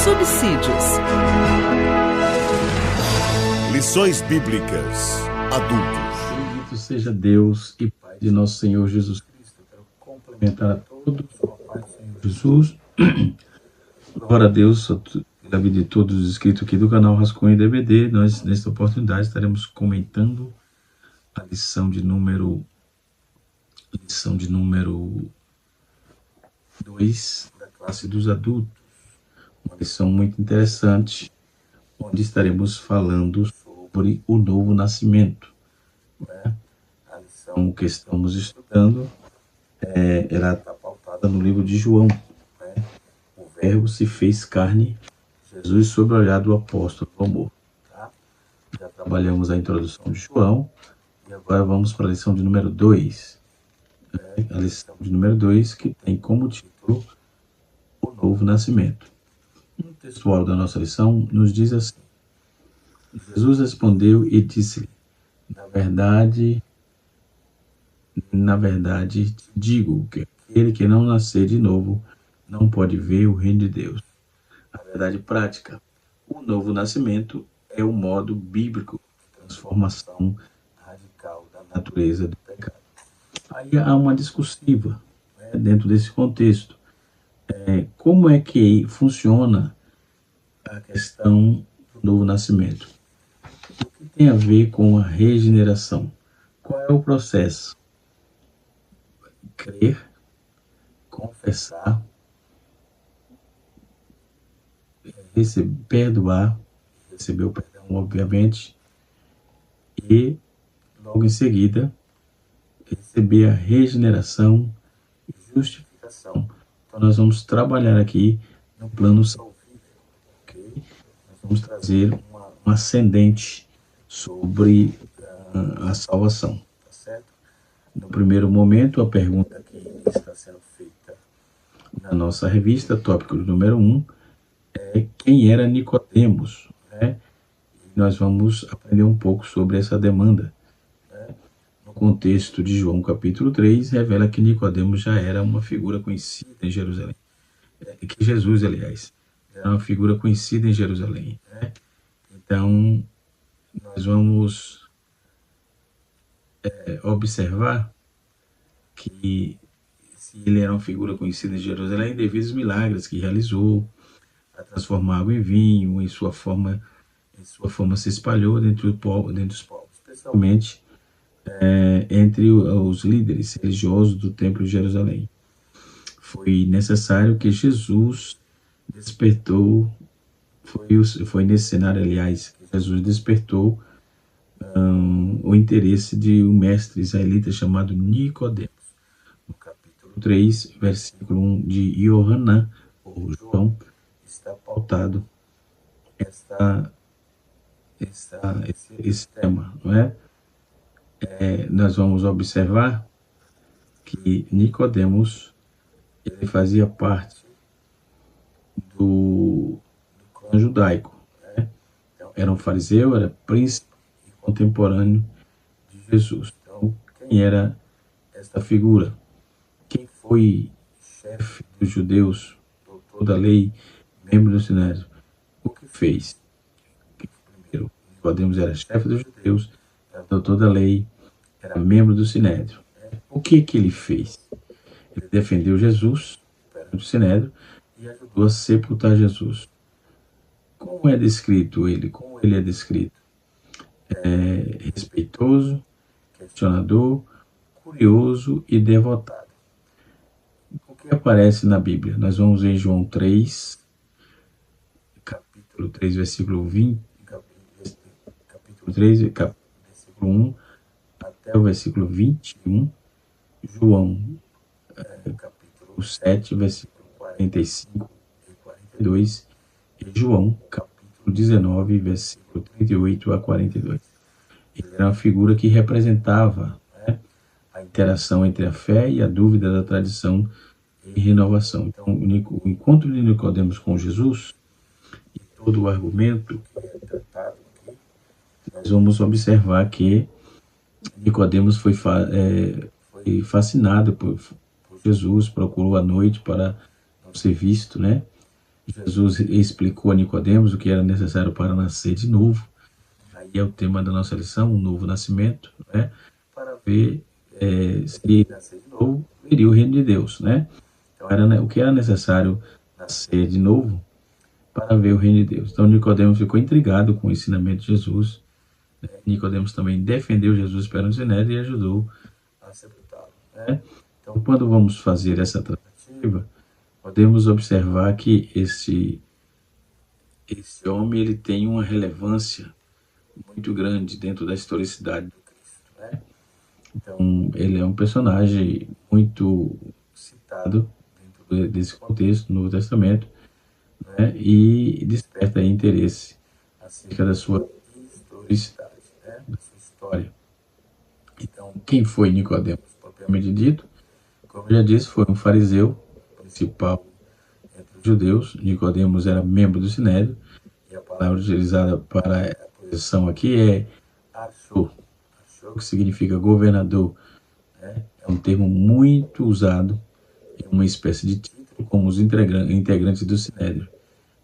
subsídios. Lições Bíblicas Adultos. Bendito seja Deus e Pai de nosso Senhor Jesus Cristo. Eu quero complementar a todos com a paz do Senhor Jesus. Glória a Deus pela vida de todos os inscritos aqui do canal Rascunho DVD. Nós, nesta oportunidade, estaremos comentando a lição de número 2 da classe dos adultos. Uma lição muito interessante, onde estaremos falando sobre o novo nascimento. A lição que estamos estudando, ela está pautada no livro de João. O Verbo se fez carne, Jesus sob o olhar do apóstolo do amor. Já trabalhamos a introdução de João e agora vamos para a lição de número 2. A lição de número 2, que tem como título o novo nascimento. O textual da nossa lição nos diz assim: Jesus respondeu e disse-lhe: Na verdade te digo que aquele que não nascer de novo não pode ver o reino de Deus. A verdade prática: o novo nascimento é o modo bíblico de transformação radical da natureza do pecado. Aí há uma discussiva dentro desse contexto. Como é que funciona a questão do novo nascimento? O que tem a ver com a regeneração? Qual é o processo? Crer, confessar, perdoar, receber o perdão, obviamente, e logo em seguida receber a regeneração e justificação. Então nós vamos trabalhar aqui no plano salvífico, ok? Nós vamos trazer um ascendente sobre a salvação, tá certo? No primeiro momento, a pergunta que está sendo feita na nossa revista, tópico número 1, é quem era Nicodemos, né? E nós vamos aprender um pouco sobre essa demanda. No contexto de João capítulo 3, revela que Nicodemos já era uma figura conhecida em Jerusalém. Que Jesus, aliás, era uma figura conhecida em Jerusalém. Então, nós vamos observar que se ele era uma figura conhecida em Jerusalém devido aos milagres que realizou, a transformar água em vinho, em sua forma se espalhou dentro dos povos, especialmente entre os líderes religiosos do templo de Jerusalém. Foi necessário que Jesus despertou, foi nesse cenário, aliás, que Jesus despertou o interesse de um mestre israelita chamado Nicodemos. No capítulo 3, versículo 1 de Yohanan, ou João, está pautado esse tema, não é? Nós vamos observar que Nicodemos, ele fazia parte do clã judaico, né? Então, era um fariseu, era príncipe e contemporâneo de Jesus. Então, quem era esta figura? Quem foi chefe dos judeus, doutor da lei, membro do Sinédrio? O que fez? Primeiro, Nicodemos era chefe dos judeus, era doutor da lei, era membro do Sinédrio. O que ele fez? Ele defendeu Jesus perante o Sinédrio e ajudou a sepultar Jesus. Como é descrito ele? Como ele é descrito? Respeitoso, questionador, curioso e devotado. O que aparece na Bíblia? Nós vamos ver em João 3, capítulo 3, versículo 20, capítulo 3, versículo 1 até o versículo 21, João, capítulo 7, versículo 45 e 42, e João, capítulo 19, versículo 38 a 42. Ele era uma figura que representava a interação entre a fé e a dúvida da tradição e renovação. Então, o encontro de Nicodemos com Jesus e todo o argumento que é tratado aqui, nós vamos observar que Nicodemos foi fascinado por Jesus, procurou à noite para não ser visto, né? Jesus explicou a Nicodemos o que era necessário para nascer de novo. Aí é o tema da nossa lição, o novo nascimento, né? Para ver se nascer de novo, veria o reino de Deus, né? Então, o que era necessário nascer de novo para ver o reino de Deus. Então, Nicodemos ficou intrigado com o ensinamento de Jesus. Nicodemos também defendeu Jesus perante o Sinédrio e ajudou a sepultá-lo, né? Então, quando vamos fazer essa tratativa, podemos observar que esse homem ele tem uma relevância muito grande dentro da historicidade do Cristo, né? Então, ele é um personagem muito citado dentro desse contexto no Novo Testamento, né? E desperta aí interesse acerca da sua historicidade, né? Da sua história. Então, quem foi Nicodemos, propriamente dito? Como eu já disse, foi um fariseu principal entre os judeus. Nicodemos era membro do Sinédrio, e a palavra utilizada para a posição aqui é archô, que significa governador, né? É um termo muito usado em uma espécie de título como os integrantes do Sinédrio.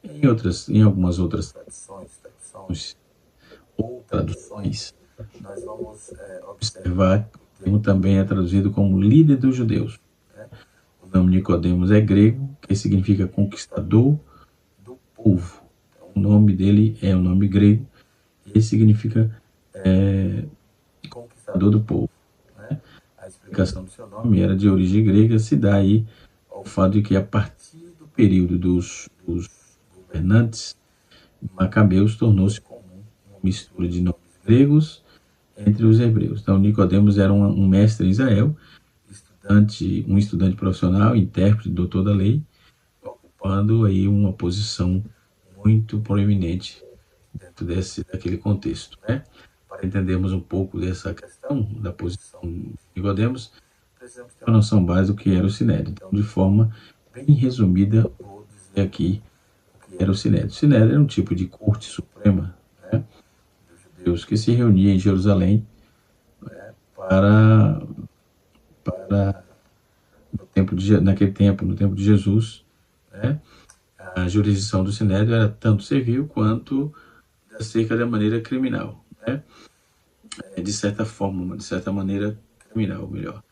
Em algumas outras traduções ou traduções, nós vamos observar que o termo também é traduzido como líder dos judeus, né? O nome Nicodemos é grego, que significa conquistador do povo. Então, o nome dele é um nome grego e significa conquistador do povo, né? A explicação do seu nome era de origem grega, se dá aí ao fato de que a partir do período dos governantes macabeus tornou-se comum uma mistura de nomes gregos entre os hebreus. Então, Nicodemos era um mestre em Israel, um estudante profissional, intérprete, doutor da lei, ocupando aí uma posição muito proeminente dentro daquele contexto, né? Para entendermos um pouco dessa questão da posição de Nicodemos, precisamos ter uma noção básica do que era o Sinédrio. Então, de forma bem resumida, vou dizer aqui o que era o Sinédrio. O Sinédrio era um tipo de corte suprema, né, dos judeus que se reunia em Jerusalém, né, naquele tempo, no tempo de Jesus, né, a jurisdição do Sinédrio era tanto civil quanto acerca da maneira criminal, né? De certa maneira criminal, melhor.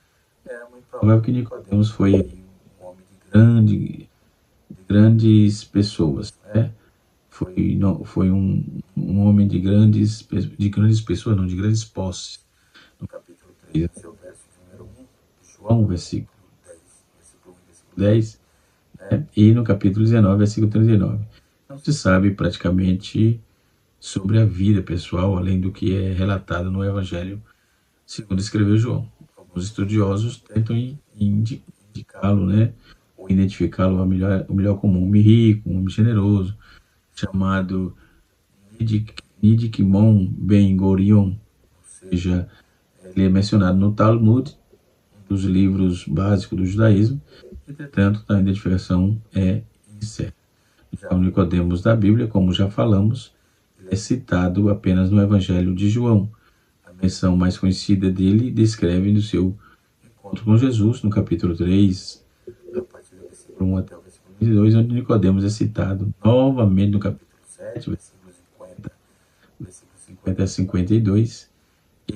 Era muito provável que Nicodemos foi um homem de grandes pessoas, né? Foi um homem de grandes pessoas, não, de grandes posses. No capítulo 3, seu verso número 1, João, versículo 10, né? E no capítulo 19, versículo 39. Não se sabe praticamente sobre a vida pessoal, além do que é relatado no Evangelho segundo escreveu João. Alguns estudiosos tentam indicá-lo, né, ou identificá-lo o melhor como um homem rico, um homem generoso, chamado Nidikimon Ben Gurion, ou seja, ele é mencionado no Talmud, um dos livros básicos do judaísmo. Entretanto, a identificação é incerta. Já o Nicodemos da Bíblia, como já falamos, é citado apenas no Evangelho de João. A menção mais conhecida dele descreve no seu encontro com Jesus, no capítulo 3, a partir do versículo 1 até o versículo 22, onde Nicodemos é citado novamente no capítulo 7, versículos 50 a 52,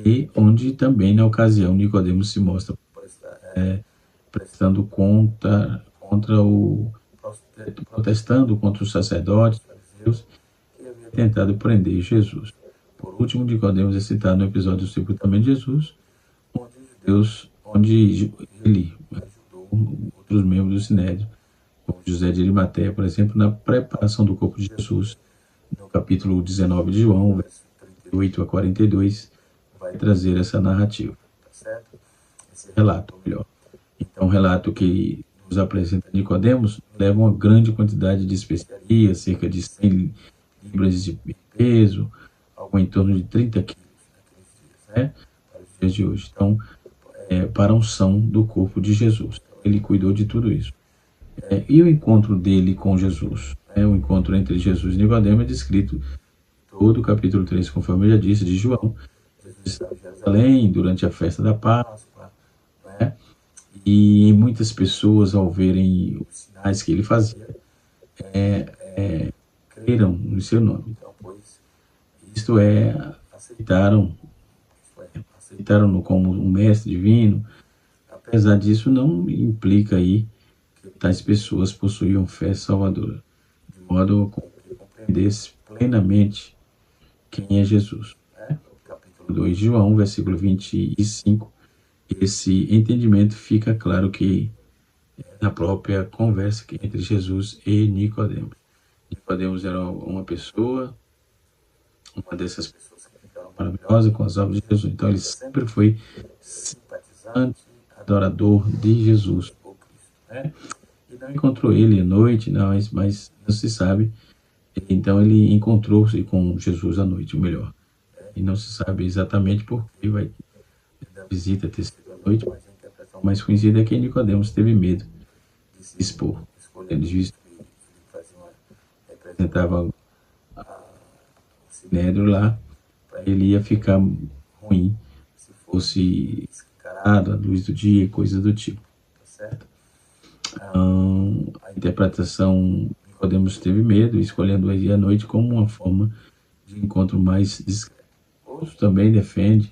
e onde também, na ocasião, Nicodemos se mostra protestando contra os sacerdotes, fariseus, tentado prender Jesus. Por último, Nicodemos é citado no episódio do sepultamento de Jesus, onde ele ajudou outros membros do Sinédrio, como José de Arimateia, por exemplo, na preparação do corpo de Jesus. No capítulo 19 de João, versos 38 a 42, vai trazer essa narrativa, tá certo? Esse relato, melhor. Então, o relato que nos apresenta Nicodemos leva uma grande quantidade de especiarias, cerca de 100 libras de peso, algo em torno de 30 quilos naqueles dias, né? Para os dias de hoje. Então, para a unção do corpo de Jesus. Então, ele cuidou de tudo isso. E o encontro dele com Jesus? O encontro entre Jesus e Nicodemos é descrito todo o capítulo 3, conforme eu já disse, de João. Jesus estava em Jerusalém durante a festa da Páscoa, né? E muitas pessoas, ao verem os sinais que ele fazia, creram no seu nome. Então, pois, isto é, aceitaram-no como um mestre divino. Apesar disso, não implica aí que tais pessoas possuíam fé salvadora, de modo que compreendesse plenamente quem é Jesus. Capítulo 2 de João, versículo 25, esse entendimento fica claro que na própria conversa entre Jesus e Nicodemos. Nicodemos era uma pessoa, uma dessas pessoas que ficaram maravilhosas com as obras de Jesus. Então ele sempre foi simpatizante, adorador de Jesus, o Cristo. E não encontrou ele à noite, não, mas não se sabe. Então ele encontrou-se com Jesus à noite, o melhor. E não se sabe exatamente por que vai da visita ter sido à noite, mas a interpretação mais conhecida é que Nicodemos teve medo de se expor, escolhendo visto que ele representava o sinédrio lá, ele ia ficar ruim se fosse escancarado à luz do dia e coisas do tipo, tá certo? A interpretação, Nicodemos teve medo, escolhendo ir à noite como uma forma de encontro mais discreto. Outros também defendem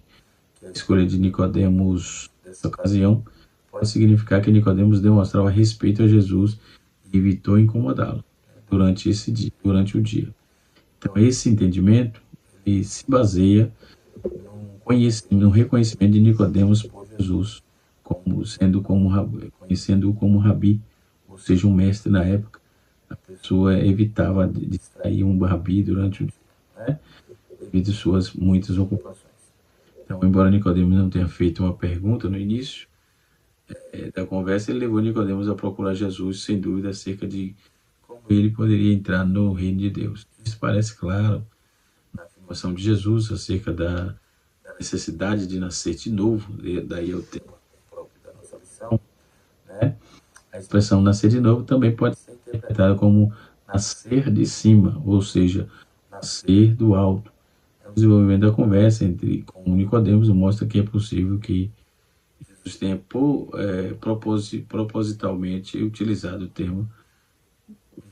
que a escolha de Nicodemos nessa ocasião pode significar que Nicodemos demonstrava respeito a Jesus e evitou incomodá-lo durante o dia. Então esse entendimento ele se baseia no reconhecimento de Nicodemos por Jesus conhecendo-o como rabi, ou seja, um mestre na época. A pessoa evitava distrair um rabi durante o dia, devido às suas muitas ocupações. Então, embora Nicodemos não tenha feito uma pergunta no início da conversa, ele levou Nicodemos a procurar Jesus, sem dúvida, acerca de como ele poderia entrar no reino de Deus. Isso parece claro na afirmação de Jesus acerca da necessidade de nascer de novo, daí é o tema próprio da nossa lição. A expressão nascer de novo também pode ser interpretada como nascer de cima, ou seja, nascer do alto. O desenvolvimento da conversa com Nicodemos mostra que é possível que Jesus tenha propositalmente utilizado o termo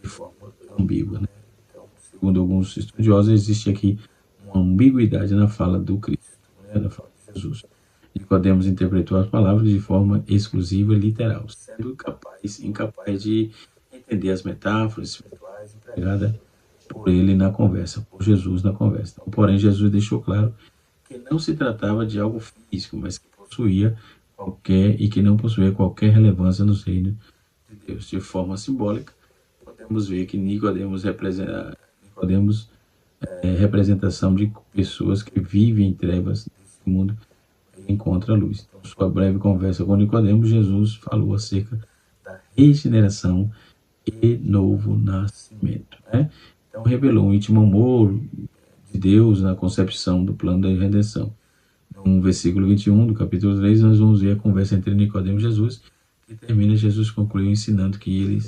de forma ambígua. Então, segundo alguns estudiosos, existe aqui uma ambiguidade na fala do Cristo, na fala de Jesus. Nicodemos interpretou as palavras de forma exclusiva e literal, sendo incapaz de entender as metáforas espirituais empregadas por ele na conversa, por Jesus na conversa. Então, porém, Jesus deixou claro que não se tratava de algo físico, mas que não possuía qualquer relevância nos reinos de Deus. De forma simbólica, podemos ver que Nicodemos é representação de pessoas que vivem em trevas desse mundo e encontram a luz. Então, sua breve conversa com Nicodemos, Jesus falou acerca da regeneração e novo nascimento. Então, revelou um íntimo amor de Deus na concepção do plano da redenção. No versículo 21 do capítulo 3, nós vamos ver a conversa entre Nicodemos e Jesus, que termina Jesus concluiu ensinando que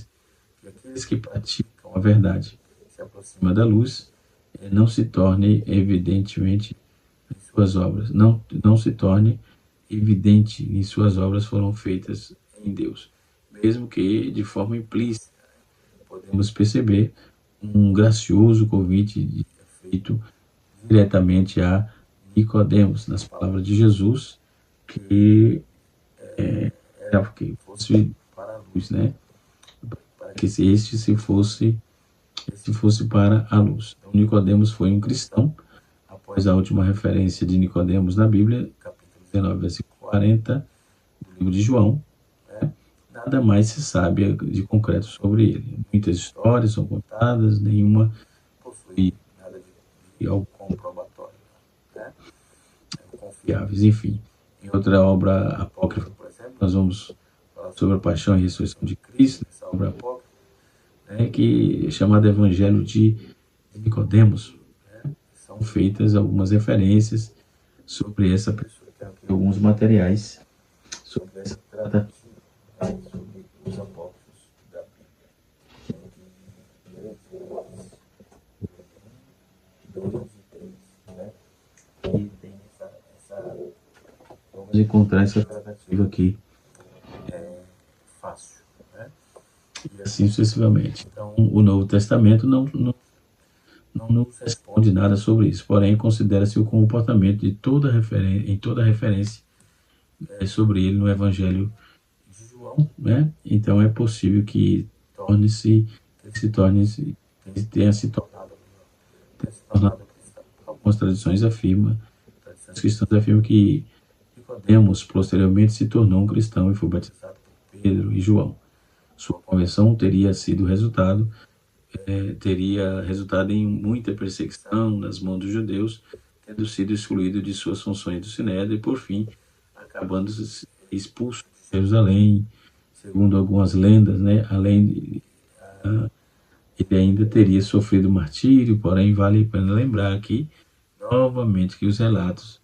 aqueles que praticam a verdade se aproximam da luz, não se torne evidentemente em suas obras, não se torne evidente em suas obras foram feitas em Deus, mesmo que de forma implícita. Podemos perceber um gracioso convite feito diretamente a Nicodemos, nas palavras de Jesus, que era que fosse para a luz, para que este fosse para a luz. Então, Nicodemos foi um cristão, após a última referência de Nicodemos na Bíblia, capítulo 19, versículo 40, do livro de João. Nada mais se sabe de concreto sobre ele. Muitas histórias são contadas, nenhuma possui nada de algo comprobatório, confiáveis. Enfim, em outra obra apócrifa, por exemplo, nós vamos falar sobre a paixão e ressurreição de Cristo, nessa obra apócrifa, que é chamada Evangelho de Nicodemos. São feitas algumas referências sobre essa pessoa. Tem aqui alguns materiais sobre essa tratativa, sobre os apócrifos da Bíblia. Dois e três, e tem vamos encontrar essa tratativa aqui fácil, e assim sucessivamente. Então, Então, o Novo Testamento não nos responde nada sobre isso, porém considera-se o comportamento de em toda referência sobre ele no Evangelho de João, né? Então é possível que tenha se tornado cristão. Algumas tradições cristãs afirmam que Nicodemos posteriormente se tornou um cristão e foi batizado por Pedro e João. Sua conversão teria resultado em muita perseguição nas mãos dos judeus, tendo sido excluído de suas funções do Sinédrio e, por fim, acabando expulso de Jerusalém, segundo algumas lendas, né? Ele ainda teria sofrido martírio, porém vale a pena lembrar aqui, novamente, que os relatos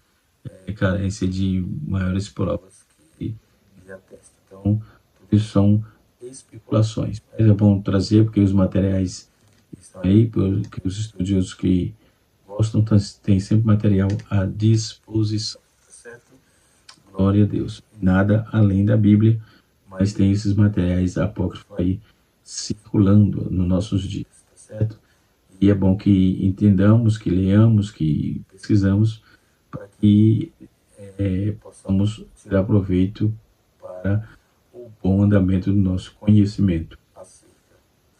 carecem de maiores provas que atestam. Então, tudo isso são especulações. Mas é bom trazer, porque os materiais estão aí, porque os estudiosos que gostam têm sempre material à disposição. Certo? Glória a Deus. Nada além da Bíblia, mas tem esses materiais apócrifos aí circulando nos nossos dias. Certo? E é bom que entendamos, que leamos, que pesquisamos, para que possamos tirar proveito para o bom andamento do nosso conhecimento acerca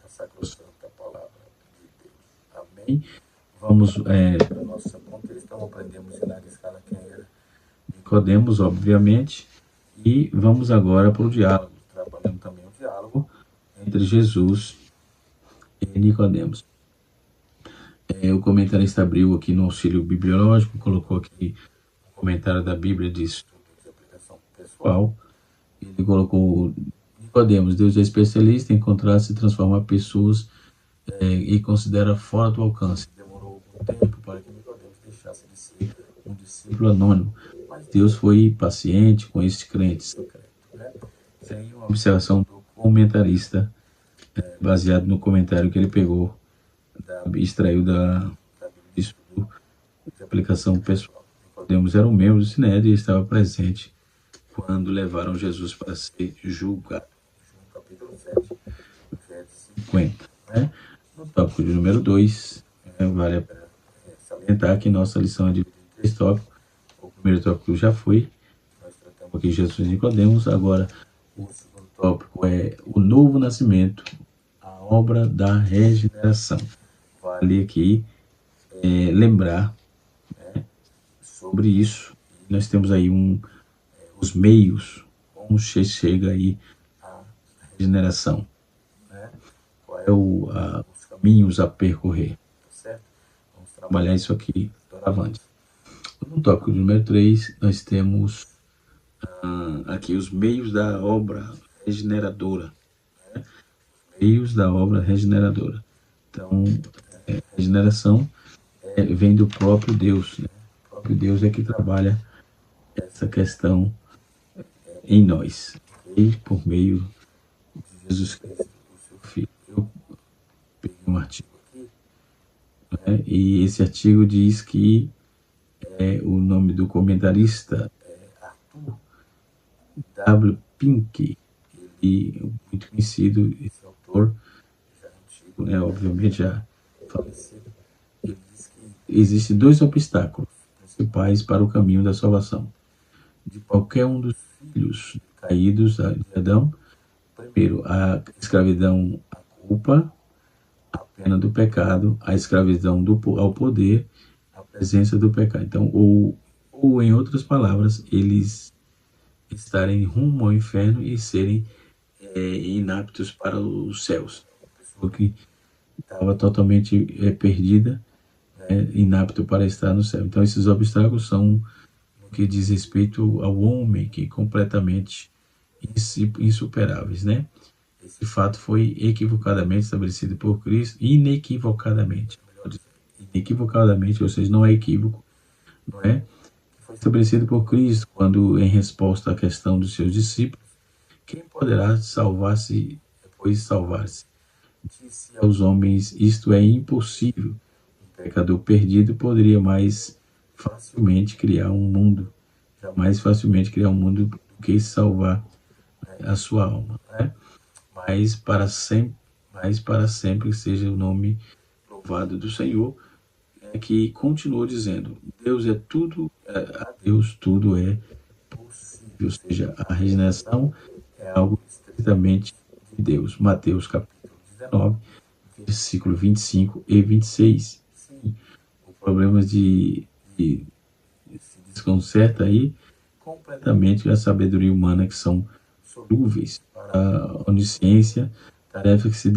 da sacrossanta palavra de Deus. Amém? Vamos para a nossa contexto, aprendemos em larga escala quem era Nicodemos, obviamente, e vamos agora para o diálogo, trabalhando também o diálogo entre Jesus e Nicodemos. O comentarista abriu aqui no auxílio bibliológico, colocou aqui o comentário da Bíblia de estudo de aplicação pessoal. Ele colocou: Nicodemos, Deus é especialista em encontrar-se e transformar pessoas e considera fora do alcance. Demorou algum tempo para que Nicodemos deixasse de ser um discípulo anônimo, mas Deus foi paciente com este crente secreto. Né? Isso aí é uma observação do comentarista, baseado no comentário que ele pegou, extraiu da Bíblia de estudo de aplicação pessoal. Nicodemos era um membro do Sinédrio e estava presente quando levaram Jesus para ser julgado. João capítulo 7, verso 50. Né? No tópico de número 2, vale a pena salientar que nossa lição é dividida em 3 tópicos. O primeiro tópico já foi, nós tratamos aqui Jesus e Nicodemos. Agora, o segundo tópico é o novo nascimento, a obra da regeneração. Vale aqui lembrar, né, sobre isso. Nós temos aí os meios, como chega aí a regeneração, né? Qual é os caminhos a percorrer, certo? Vamos trabalhar isso aqui doravante. No tópico número 3, nós temos aqui os meios da obra regeneradora, né? Meios da obra regeneradora. Então, regeneração vem do próprio Deus, né? O próprio Deus é que trabalha essa questão em nós, okay? Por meio de Jesus Cristo, o seu Filho. Eu peguei um artigo aqui, né? E esse artigo diz que o nome do comentarista é Arthur W. Pink. Ele é muito conhecido, esse autor, já antigo, né? Obviamente já falecido. Ele diz que existem 2 obstáculos principais para o caminho da salvação de qualquer um dos filhos caídos de Adão. Primeiro, a escravidão à culpa, a pena do pecado, a escravidão ao poder, a presença do pecado. Então, ou em outras palavras, eles estarem rumo ao inferno e serem inaptos para os céus. A pessoa que estava totalmente perdida, inapto para estar no céu. Então, esses obstáculos são no que diz respeito ao homem, que completamente insuperáveis, né? Esse fato foi equivocadamente estabelecido por Cristo, inequivocadamente, ou seja, não é equívoco, não é? Foi estabelecido por Cristo quando, em resposta à questão dos seus discípulos, quem poderá salvar-se depois de salvar-se? Disse aos homens: isto é impossível. Um pecador perdido poderia mais facilmente criar um mundo, mais facilmente criar um mundo do que salvar a sua alma, né? Mas mas para sempre seja o nome louvado do Senhor, que continuou dizendo: Deus é tudo, a Deus tudo é possível, ou seja, a regeneração é algo estritamente de Deus. Mateus capítulo 19, versículo 25 e 26. Sim, o problema de se desconcerta aí completamente a sabedoria humana, que são solúveis para a onisciência, tarefas que se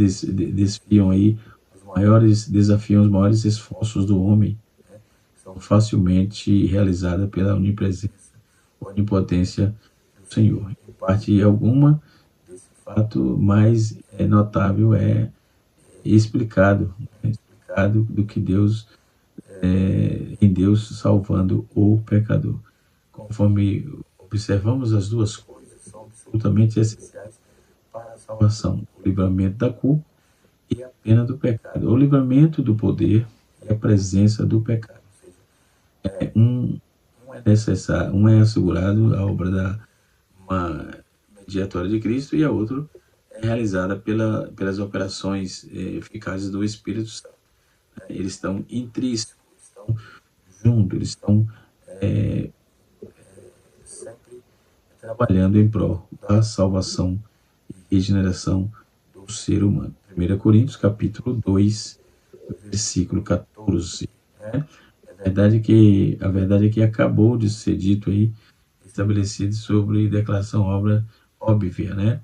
desfiam aí, os maiores desafios, os maiores esforços do homem, né, são facilmente realizadas pela onipresença, onipotência do Senhor. Em parte alguma, desse fato mais notável é explicado, né, explicado do que Deus, em Deus salvando o pecador. Conforme observamos, as duas coisas são absolutamente essenciais para a salvação: o livramento da culpa e a pena do pecado, o livramento do poder e a presença do pecado. Ou seja, um é necessário, um é assegurado, a obra da uma mediatória de Cristo, e a outra é realizada pelas operações eficazes do Espírito Santo. Eles estão intrínsecos, estão juntos, eles estão sempre trabalhando em prol da salvação e regeneração do ser humano. 1 Coríntios capítulo 2, versículo 14. Né? A verdade é que acabou de ser dito aí, estabelecido sobre declaração obra óbvia, né?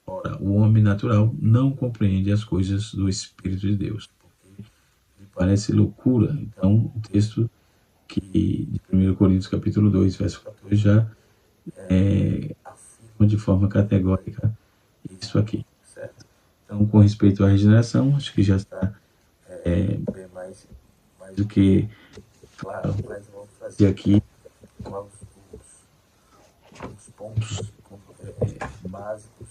Ora, o homem natural não compreende as coisas do Espírito de Deus, porque lhe parece loucura. Então, o texto de 1 Coríntios capítulo 2, verso 14, já afirma de forma categórica isso aqui, certo? Então, com respeito à regeneração, acho que já está bem mais do que claro, mas vamos fazer aqui os pontos básicos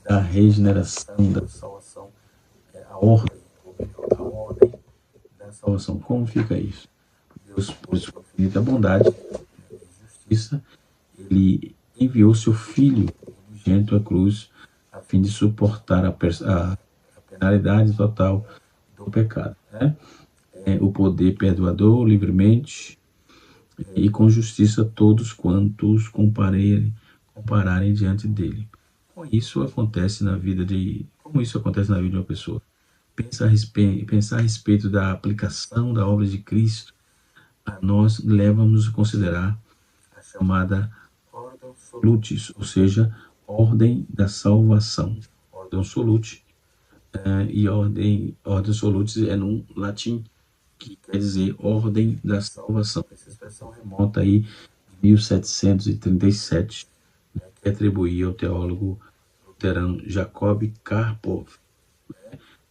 da regeneração, da salvação, a ordem da salvação. Como fica isso? Deus, por sua infinita bondade e justiça, ele enviou seu Filho unigênito à cruz a fim de suportar a penalidade total do pecado, né? O poder perdoador livremente e com justiça todos quantos compararem diante dele. Como isso acontece na vida de uma pessoa? Pensar a respeito da aplicação da obra de Cristo a nós leva-nos a considerar a chamada ordem solutis, ou seja, ordem da salvação. Ordem solutis, e ordem solutis é no latim, que quer dizer ordem da salvação. Essa expressão remonta aí de 1737, né, que atribuía ao teólogo luterano Jacob Karpov.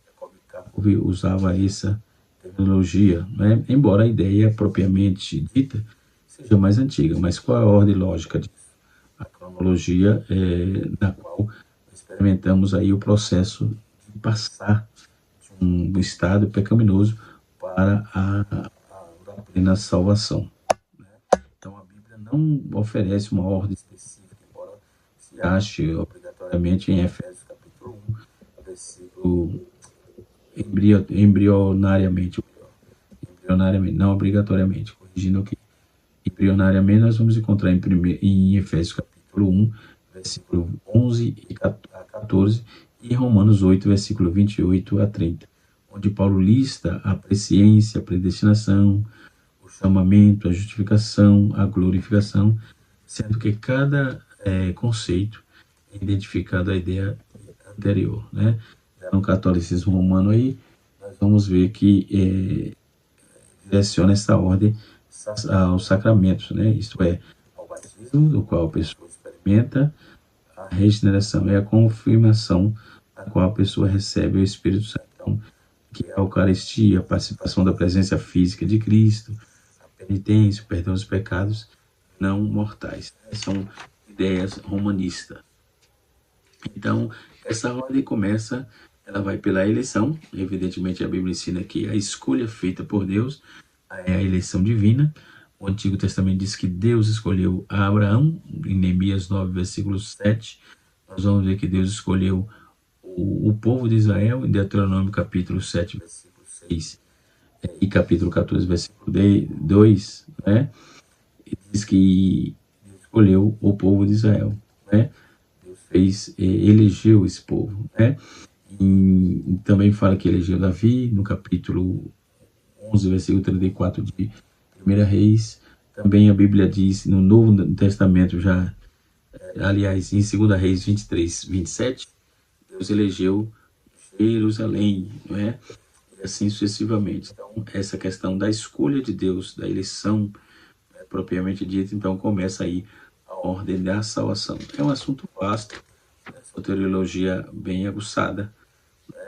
Jacob Karpov usava essa terminologia, né? Embora a ideia propriamente dita seja mais antiga. Mas qual é a ordem lógica disso? A cronologia na qual experimentamos aí o processo de passar de um estado pecaminoso para a plena salvação. Né? Então a Bíblia não oferece uma ordem específica, embora se ache obrigatoriamente em Efésios capítulo 1, versículo embrionariamente, não obrigatoriamente, corrigindo aqui. Embrionariamente nós vamos encontrar em Efésios capítulo 1, versículo 11 a 14, e Romanos 8, versículo 28 a 30, onde Paulo lista a presciência, a predestinação, o chamamento, a justificação, a glorificação, sendo que cada conceito é identificado à ideia anterior, né? No catolicismo romano aí, nós vamos ver que direciona essa ordem aos sacramentos, né? Isto é, ao batismo, do qual a pessoa experimenta a regeneração, é a confirmação da qual a pessoa recebe o Espírito Santo. Então, que é a Eucaristia, a participação da presença física de Cristo, a penitência, o perdão dos pecados não mortais. São ideias romanistas. Então, essa ordem começa, ela vai pela eleição. Evidentemente, a Bíblia ensina que a escolha feita por Deus é a eleição divina. O Antigo Testamento diz que Deus escolheu Abraão, em Neemias 9, versículo 7. Nós vamos ver que Deus escolheu o povo de Israel, em Deuteronômio capítulo 7, versículo 6 e capítulo 14, versículo 2, né? Diz que escolheu o povo de Israel, né? Deus elegeu esse povo, né? E também fala que elegeu Davi, no capítulo 11, versículo 34 de 1 Reis. Também a Bíblia diz, no Novo Testamento já, aliás, em 2 Reis 23, 27, Deus elegeu Jerusalém, não é? E assim sucessivamente. Então, essa questão da escolha de Deus, da eleição, propriamente dita, então começa aí a ordem da salvação. É um assunto vasto, soteriologia bem aguçada,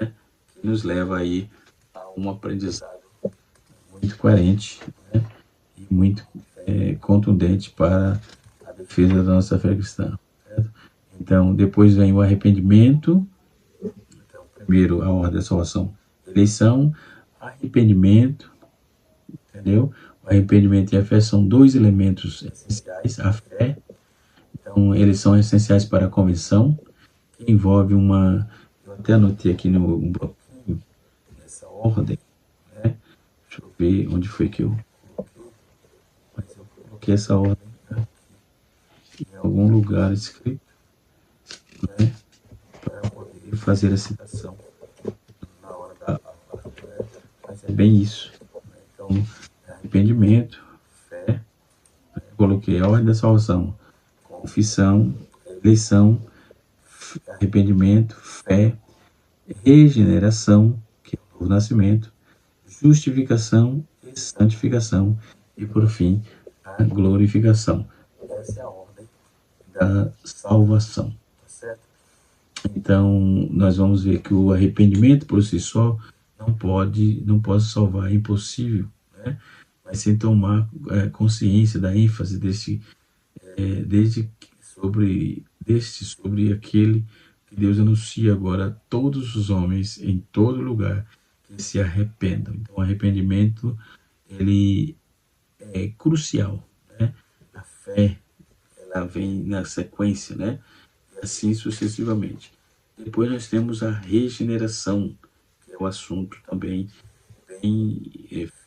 né? Que nos leva aí a um aprendizado muito coerente, né? E muito contundente para a defesa da nossa fé cristã. Certo? Então, depois vem o arrependimento. Então, primeiro, a ordem da salvação, eleição, arrependimento, entendeu? O arrependimento e a fé são dois elementos essenciais. A fé, então, eles são essenciais para a conversão, que envolve uma... Eu até anotei aqui no bloquinho, nessa ordem, né? Deixa eu ver onde foi que eu coloquei. Mas eu coloquei essa ordem aqui, em algum lugar escrito, né? Para poder fazer a citação na hora da aula. Mas é bem isso. Então, arrependimento, fé, eu coloquei a ordem da salvação, confissão, eleição, arrependimento, fé, regeneração, que é o novo nascimento, justificação e santificação, e por fim, a glorificação. Essa é a ordem da salvação, tá certo? Então, nós vamos ver que o arrependimento por si só não pode salvar, é impossível, né? Mas sem tomar consciência da ênfase sobre aquele que Deus anuncia agora a todos os homens em todo lugar que se arrependam. Então, o arrependimento ele é crucial, né? A fé ela vem na sequência, né? E assim sucessivamente. Depois nós temos a regeneração, que é o assunto também bem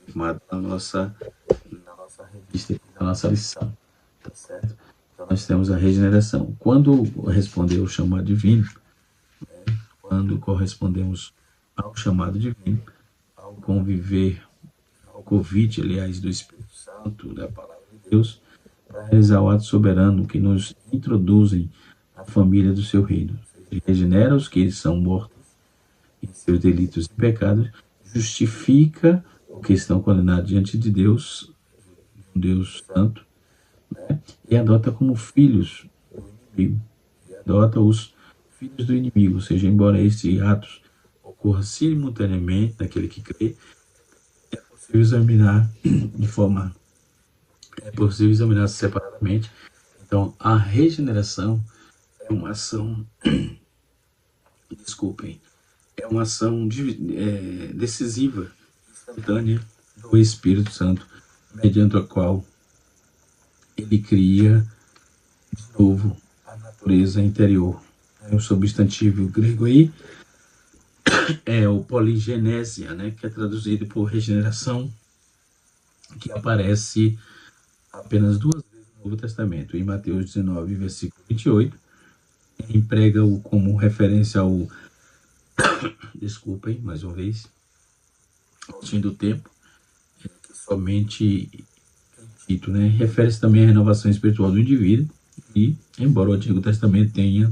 firmado na nossa revista, na nossa lição, tá certo? Então nós temos a regeneração. Quando responder o chamado divino, né? Quando correspondemos ao chamado divino, ao convite, aliás, do Espírito Santo, da Palavra de Deus, para realizar o ato soberano que nos introduzem à família do seu reino. Ele regenera os que são mortos em seus delitos e pecados, justifica os que estão condenados diante de Deus, um Deus santo, né? E adota como filhos do inimigo. E adota os filhos do inimigo, ou seja, embora este ato ocorra simultaneamente naquele que crê, é possível examinar separadamente. Então, a regeneração é uma ação, é uma ação decisiva, instantânea do Espírito Santo, mediante a qual ele cria de novo a natureza interior. O substantivo grego aí é o poligenesia, né, que é traduzido por regeneração, que aparece apenas duas vezes no Novo Testamento. Em Mateus 19, versículo 28, emprega-o como referência ao desculpem, mais uma vez, ao fim do tempo, que somente Tito, né, refere-se também à renovação espiritual do indivíduo, e, embora o Antigo Testamento tenha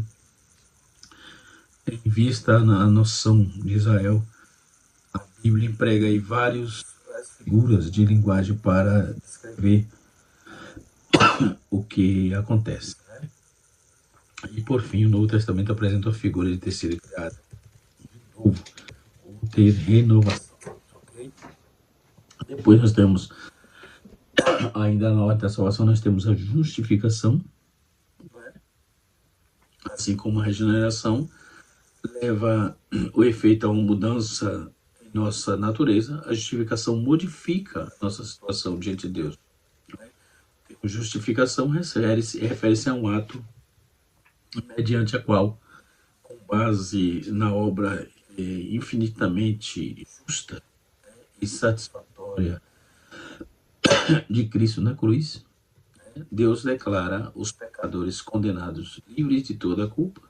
em vista a noção de Israel, a Bíblia emprega aí várias figuras de linguagem para descrever o que acontece, né? E por fim, o Novo Testamento apresenta a figura de ter sido criado de novo, ou ter renovação. Okay? Depois nós temos, ainda na ordem da salvação, nós temos a justificação, né? Assim como a regeneração leva o efeito a uma mudança em nossa natureza, a justificação modifica a nossa situação diante de Deus. Justificação refere-se a um ato mediante a qual, com base na obra infinitamente justa e satisfatória de Cristo na cruz, Deus declara os pecadores condenados livres de toda a culpa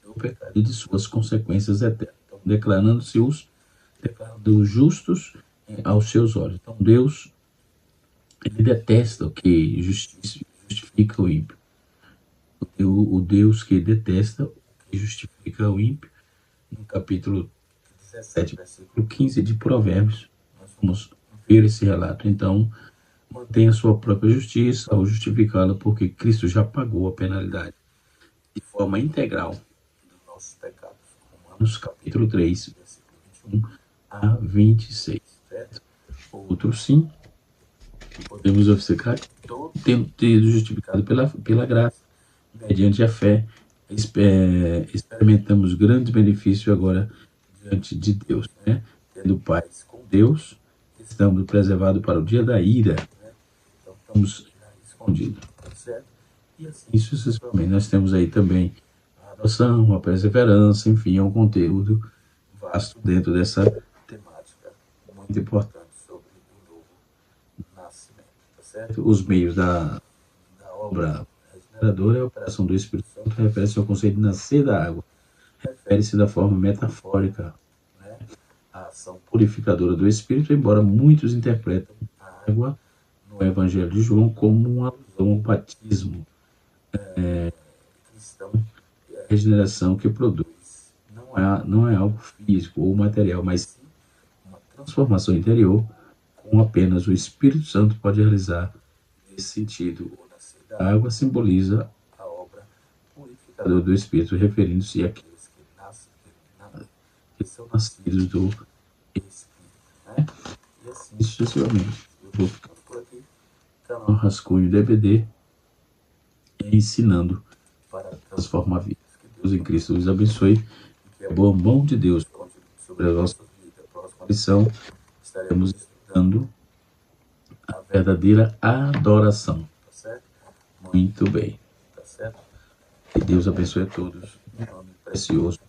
do pecado e de suas consequências eternas, então, declarando-se declarando justos aos seus olhos. Então Deus, ele detesta o que justifica o ímpio. O Deus que detesta o que justifica o ímpio, no capítulo 17, versículo 15 de Provérbios, nós vamos ver esse relato. Então, mantém a sua própria justiça ao justificá-la, porque Cristo já pagou a penalidade de forma integral dos nossos pecados. Romanos capítulo 3, versículo 21 a 26. Certo? Outro sim, podemos observar que todo tempo sido justificado pela graça, mediante a fé, experimentamos grandes benefícios agora diante de Deus, né? Tendo paz com Deus, estamos preservados para o dia da ira, né? Então estamos escondidos, certo? E assim sucessivamente. Nós temos aí também a adoção, a perseverança, enfim, é um conteúdo vasto dentro dessa temática, muito importante sobre o novo nascimento, tá certo? Os meios da obra regeneradora, a operação do Espírito Santo refere-se ao conceito de nascer da água, refere-se da forma metafórica, né, à ação purificadora do Espírito, embora muitos interpretam a água no Evangelho de João como uma alusão ao batismo cristão e a regeneração que produz. Não é algo físico ou material, mas sim uma transformação interior, com apenas o Espírito Santo pode realizar nesse sentido. O nascer da água simboliza a obra purificadora do Espírito, referindo-se àqueles que são nascidos do Espírito, né? E assim sucessivamente. Eu vou ficando por aqui. Canal Rascunho DVD, ensinando para transformar vidas. Que Deus em Cristo os abençoe e que a boa mão de Deus continue sobre as nossas vidas. A próxima lição estaremos estudando a verdadeira adoração. Tá certo? Muito bem. Tá certo? Que Deus abençoe a todos. Em nome precioso